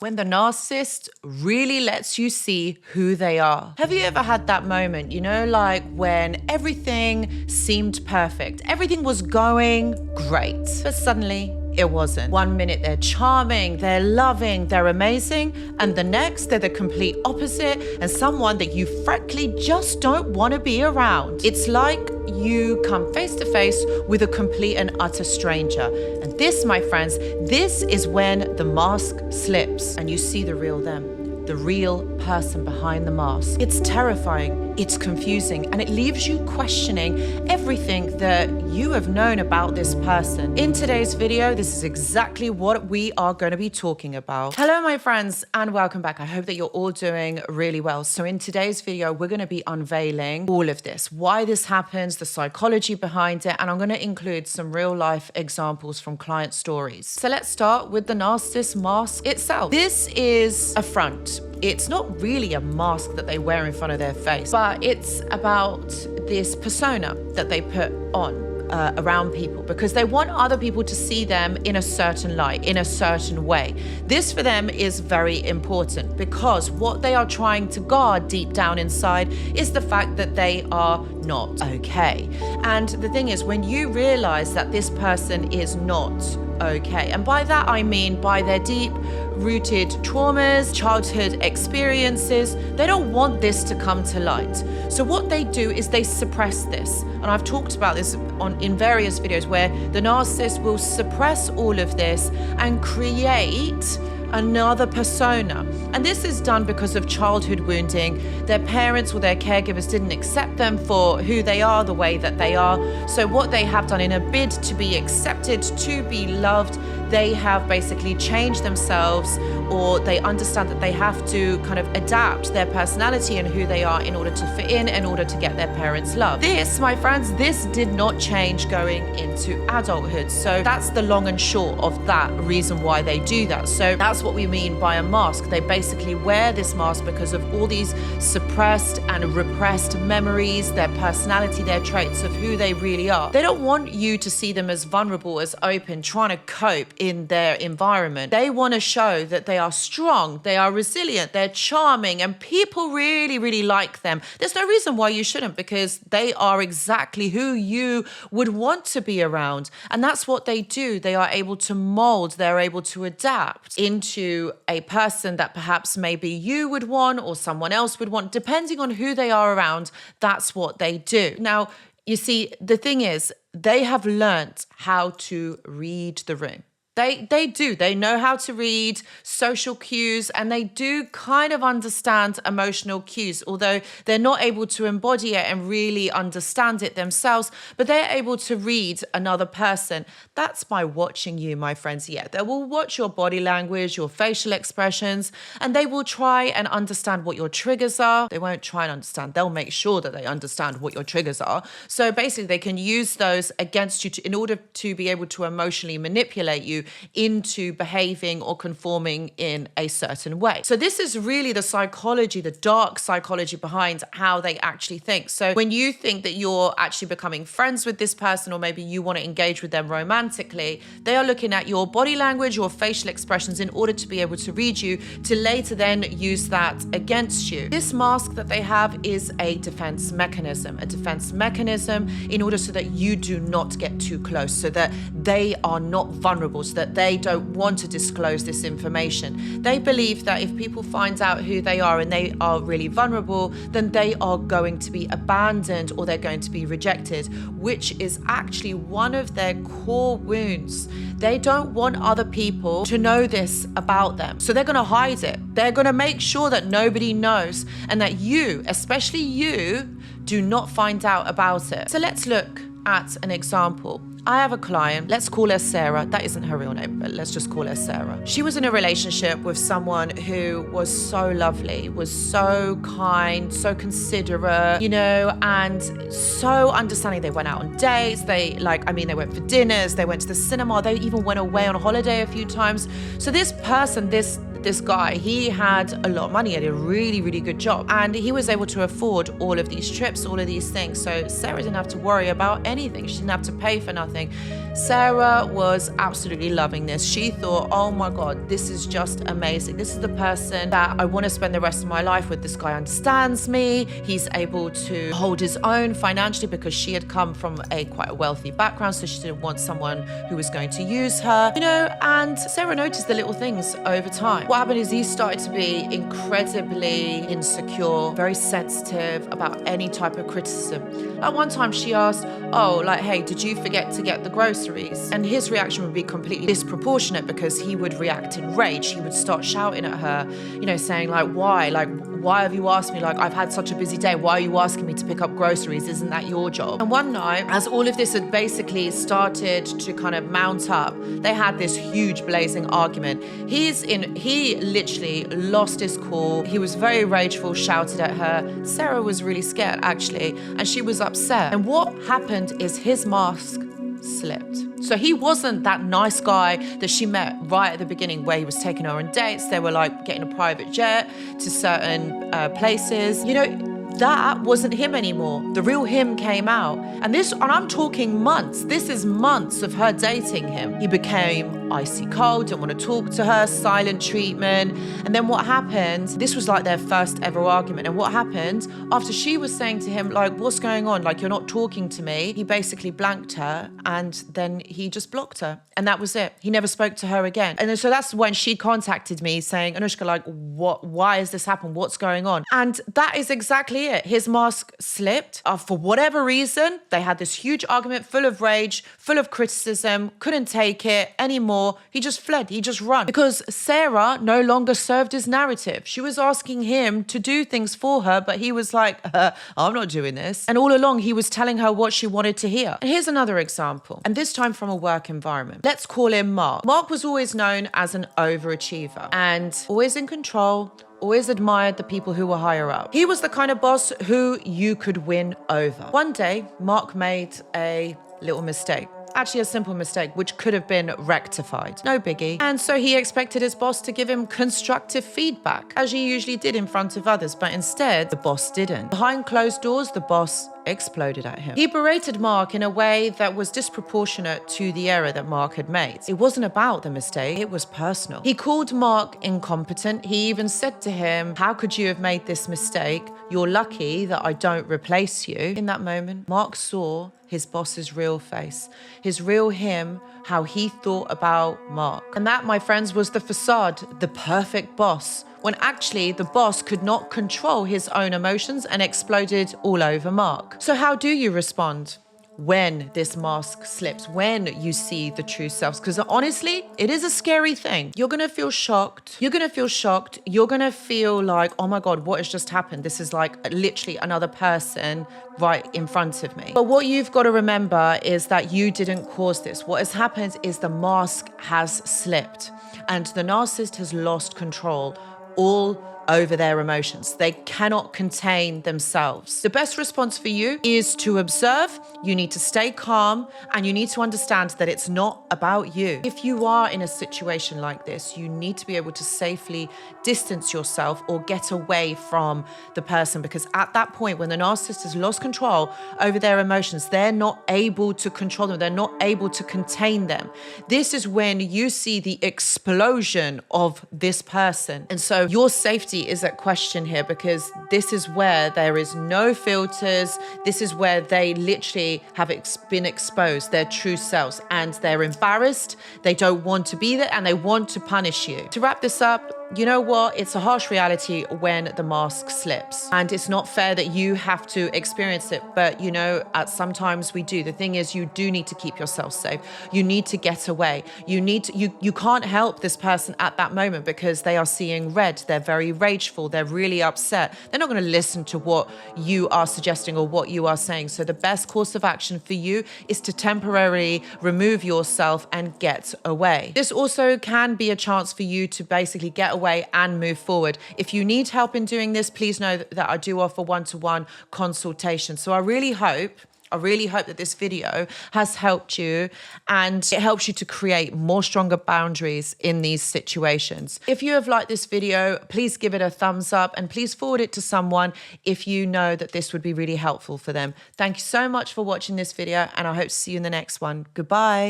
When the narcissist really lets you see who they are. Have you ever had that moment, like when everything seemed perfect, everything was going great, but suddenly it wasn't. 1 minute they're charming, they're loving, they're amazing, and the next they're the complete opposite and someone that you frankly just don't want to be around. It's like you come face to face with a complete and utter stranger. And this, my friends, this is when the mask slips and you see the real them, the real person behind the mask. It's terrifying, it's confusing, and it leaves you questioning everything that you have known about this person. In today's video, this is exactly what we are going to be talking about. Hello, my friends, and welcome back. I hope that you're all doing really well. So in today's video, we're going to be unveiling all of this, why this happens, the psychology behind it, and I'm going to include some real life examples from client stories. So let's start with the narcissist mask itself. This is a front. It's not really a mask that they wear in front of their face, but it's about this persona that they put on around people because they want other people to see them in a certain light, in a certain way. This for them is very important because what they are trying to guard deep down inside is the fact that they are not okay. And the thing is, when you realize that this person is not okay, and by that I mean by their deep rooted traumas, childhood experiences, they don't want this to come to light. So what they do is they suppress this. And I've talked about this in various videos where the narcissist will suppress all of this and create another persona. And this is done because of childhood wounding. Their parents or their caregivers didn't accept them for who they are, the way that they are. So what they have done in a bid to be accepted, to be loved, they have basically changed themselves, or they understand that they have to kind of adapt their personality and who they are in order to fit in order to get their parents' love. This, my friends, this did not change going into adulthood. So that's the long and short of that reason why they do that. So that's what we mean by a mask. They basically wear this mask because of all these suppressed and repressed memories, their personality, their traits of who they really are. They don't want you to see them as vulnerable, as open, trying to cope in their environment. They want to show that they are strong, they are resilient, they're charming, and people really, really like them. There's no reason why you shouldn't, because they are exactly who you would want to be around. And that's what they do. They are able to mold, they're able to adapt into a person that perhaps maybe you would want or someone else would want, depending on who they are around. That's what they do. Now, you see, the thing is, they have learnt how to read the room. They do. They know how to read social cues, and they do kind of understand emotional cues, although they're not able to embody it and really understand it themselves, but they're able to read another person. That's by watching you, my friends. Yeah, they will watch your body language, your facial expressions, and they will try and understand what your triggers are. They won't try and understand. They'll make sure that they understand what your triggers are. So basically, they can use those against you in order to be able to emotionally manipulate you into behaving or conforming in a certain way. So this is really the psychology, the dark psychology behind how they actually think. So when you think that you're actually becoming friends with this person, or maybe you want to engage with them romantically, they are looking at your body language, your facial expressions in order to be able to read you, to later then use that against you. This mask that they have is a defense mechanism in order so that you do not get too close, so that they are not vulnerable, so that they don't want to disclose this information. They believe that if people find out who they are and they are really vulnerable, then they are going to be abandoned or they're going to be rejected, which is actually one of their core wounds. They don't want other people to know this about them. So they're going to hide it. They're going to make sure that nobody knows, and that you, especially you, do not find out about it. So let's look at an example. I have a client, let's call her Sarah. That isn't her real name, but let's just call her Sarah. She was in a relationship with someone who was so lovely, was so kind, so considerate, and so understanding. They went out on dates, they went for dinners, they went to the cinema, they even went away on holiday a few times. So this person, this this guy, he had a lot of money, he had a really, really good job, and he was able to afford all of these trips, all of these things. So Sarah didn't have to worry about anything. She didn't have to pay for nothing. Sarah was absolutely loving this. She thought, oh my God, this is just amazing. This is the person that I want to spend the rest of my life with. This guy understands me. He's able to hold his own financially because she had come from quite a wealthy background, so she didn't want someone who was going to use her, and Sarah noticed the little things over time. What happened is he started to be incredibly insecure, very sensitive about any type of criticism. At one time she asked, hey, did you forget to get the groceries? And his reaction would be completely disproportionate because he would react in rage. He would start shouting at her, saying why have you asked me? I've had such a busy day. Why are you asking me to pick up groceries? Isn't that your job? And one night, as all of this had basically started to kind of mount up, they had this huge blazing argument. He literally lost his cool. He was very rageful, shouted at her. Sarah was really scared, actually, and she was upset. And what happened is his mask slipped. So he wasn't that nice guy that she met right at the beginning where he was taking her on dates. They were getting a private jet to certain places. That wasn't him anymore. The real him came out. And I'm talking months. This is months of her dating him. He became icy cold, didn't want to talk to her, silent treatment. And then what happened, this was their first ever argument. And what happened, after she was saying to him, what's going on? You're not talking to me. He basically blanked her and then he just blocked her. And that was it. He never spoke to her again. And so that's when she contacted me saying, Anoushka, why has this happened? What's going on? And that is exactly it. His mask slipped. For whatever reason, they had this huge argument full of rage, full of criticism, couldn't take it anymore. He just fled. He just ran. Because Sarah no longer served his narrative. She was asking him to do things for her, but he was like, I'm not doing this. And all along, he was telling her what she wanted to hear. And here's another example, and this time from a work environment. Let's call him Mark. Mark was always known as an overachiever and always in control, always admired the people who were higher up. He was the kind of boss who you could win over. One day, Mark made a little mistake. Actually, a simple mistake, which could have been rectified. No biggie. And so he expected his boss to give him constructive feedback, as he usually did in front of others. But instead, the boss didn't. Behind closed doors, the boss exploded at him. He berated Mark in a way that was disproportionate to the error that Mark had made. It wasn't about the mistake, it was personal. He called Mark incompetent. He even said to him, how could you have made this mistake? You're lucky that I don't replace you. In that moment, Mark saw his boss's real face, his real him, how he thought about Mark. And that, my friends, was the facade, the perfect boss, when actually the boss could not control his own emotions and exploded all over Mark. So how do you respond when this mask slips, when you see the true selves? Because honestly, it is a scary thing. You're gonna feel shocked. You're gonna feel like, oh my God, what has just happened? This is literally another person right in front of me. But what you've got to remember is that you didn't cause this. What has happened is the mask has slipped and the narcissist has lost control all over their emotions. They cannot contain themselves. The best response for you is to observe. You need to stay calm and you need to understand that it's not about you. If you are in a situation like this, you need to be able to safely distance yourself or get away from the person, because at that point when the narcissist has lost control over their emotions, they're not able to control them. They're not able to contain them. This is when you see the explosion of this person. And so your safety is at question here, because this is where there is no filters. This is where they literally have been exposed, their true selves, and they're embarrassed. They don't want to be there and they want to punish you. To wrap this up, you know what? It's a harsh reality when the mask slips, and it's not fair that you have to experience it. But sometimes we do. The thing is, you do need to keep yourself safe. You need to get away. You can't help this person at that moment because they are seeing red. They're very rageful. They're really upset. They're not going to listen to what you are suggesting or what you are saying. So the best course of action for you is to temporarily remove yourself and get away. This also can be a chance for you to basically get away and move forward. If you need help in doing this, please know that I do offer one-to-one consultation. So I really hope I really hope that this video has helped you and it helps you to create more stronger boundaries in these situations. If you have liked this video, please give it a thumbs up and please forward it to someone if you know that this would be really helpful for them. Thank you so much for watching this video and I hope to see you in the next one. Goodbye.